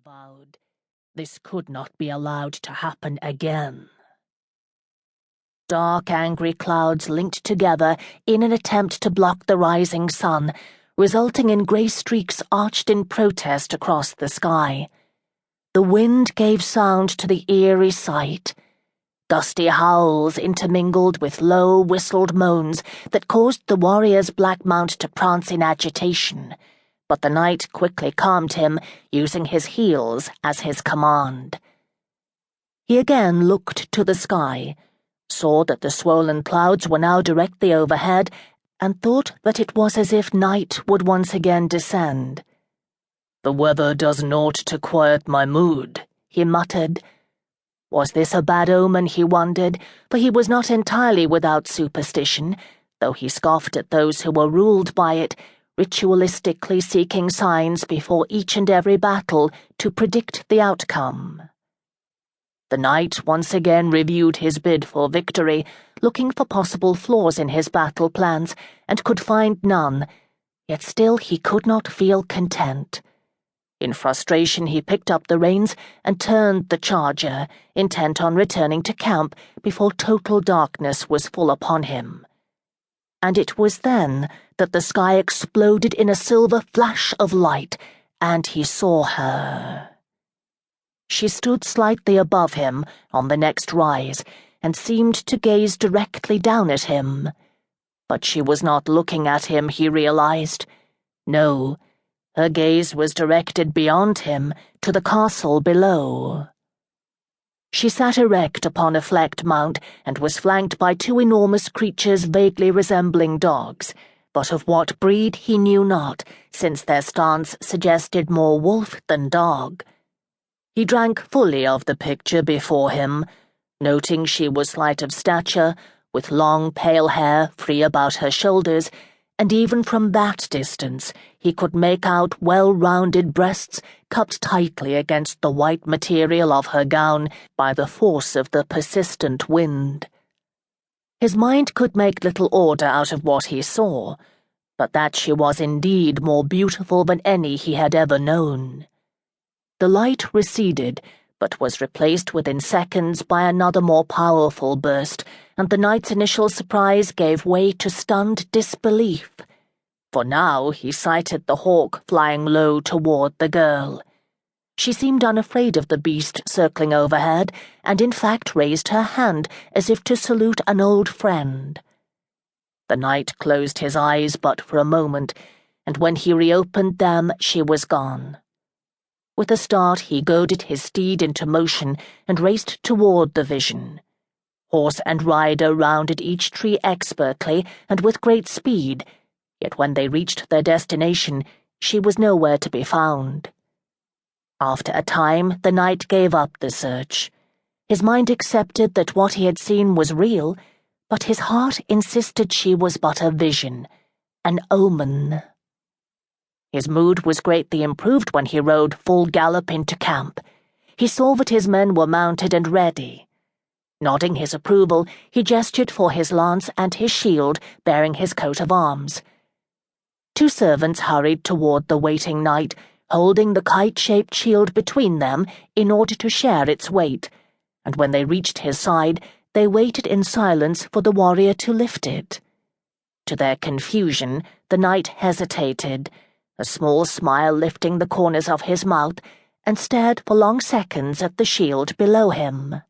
he vowed. This could not be allowed to happen again. Dark, angry clouds linked together in an attempt to block the rising sun, resulting in grey streaks arched in protest across the sky. The wind gave sound to the eerie sight. Gusty howls intermingled with low, whistled moans that caused the warrior's black mount to prance in agitation, but the knight quickly calmed him, using his heels as his command. He again looked to the sky, saw that the swollen clouds were now directly overhead, and thought that it was as if night would once again descend. "The weather does naught to quiet my mood," he muttered. Was this a bad omen, he wondered, for he was not entirely without superstition, though he scoffed at those who were ruled by it, ritualistically seeking signs before each and every battle to predict the outcome. The knight once again reviewed his bid for victory, looking for possible flaws in his battle plans, and could find none, yet still he could not feel content. In frustration he picked up the reins and turned the charger, intent on returning to camp before total darkness was full upon him. And it was then that the sky exploded in a silver flash of light, and he saw her. She stood slightly above him on the next rise, and seemed to gaze directly down at him. But she was not looking at him, he realized. No, her gaze was directed beyond him, to the castle below. She sat erect upon a flecked mount, and was flanked by two enormous creatures vaguely resembling dogs, but of what breed he knew not, since their stance suggested more wolf than dog. He drank fully of the picture before him, noting she was slight of stature, with long pale hair free about her shoulders, and even from that distance he could make out well-rounded breasts cupped tightly against the white material of her gown by the force of the persistent wind. His mind could make little order out of what he saw, but that she was indeed more beautiful than any he had ever known. The light receded, but was replaced within seconds by another more powerful burst, and the knight's initial surprise gave way to stunned disbelief. For now he sighted the hawk flying low toward the girl. She seemed unafraid of the beast circling overhead, and in fact raised her hand as if to salute an old friend. The knight closed his eyes but for a moment, and when he reopened them she was gone. With a start he goaded his steed into motion and raced toward the vision. Horse and rider rounded each tree expertly and with great speed, yet when they reached their destination, she was nowhere to be found. After a time, the knight gave up the search. His mind accepted that what he had seen was real, but his heart insisted she was but a vision, an omen. His mood was greatly improved when he rode full gallop into camp. He saw that his men were mounted and ready. Nodding his approval, he gestured for his lance and his shield bearing his coat of arms. Two servants hurried toward the waiting knight, holding the kite-shaped shield between them in order to share its weight, and when they reached his side, they waited in silence for the warrior to lift it. To their confusion, the knight hesitated, a small smile lifting the corners of his mouth, and stared for long seconds at the shield below him.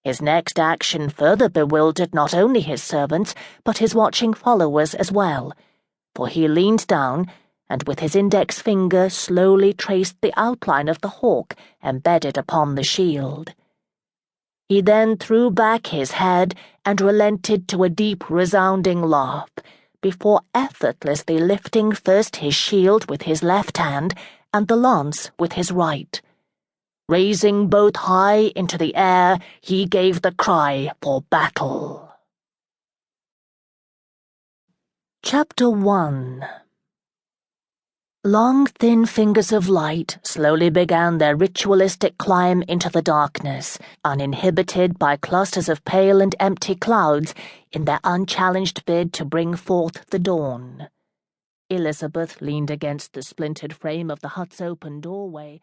His next action further bewildered not only his servants, but his watching followers as well, for he leaned down, and with his index finger slowly traced the outline of the hawk embedded upon the shield. He then threw back his head and relented to a deep, resounding laugh, before effortlessly lifting first his shield with his left hand and the lance with his right. Raising both high into the air, he gave the cry for battle. Chapter 1. Long, thin fingers of light slowly began their ritualistic climb into the darkness, uninhibited by clusters of pale and empty clouds in their unchallenged bid to bring forth the dawn. Elizabeth leaned against the splintered frame of the hut's open doorway,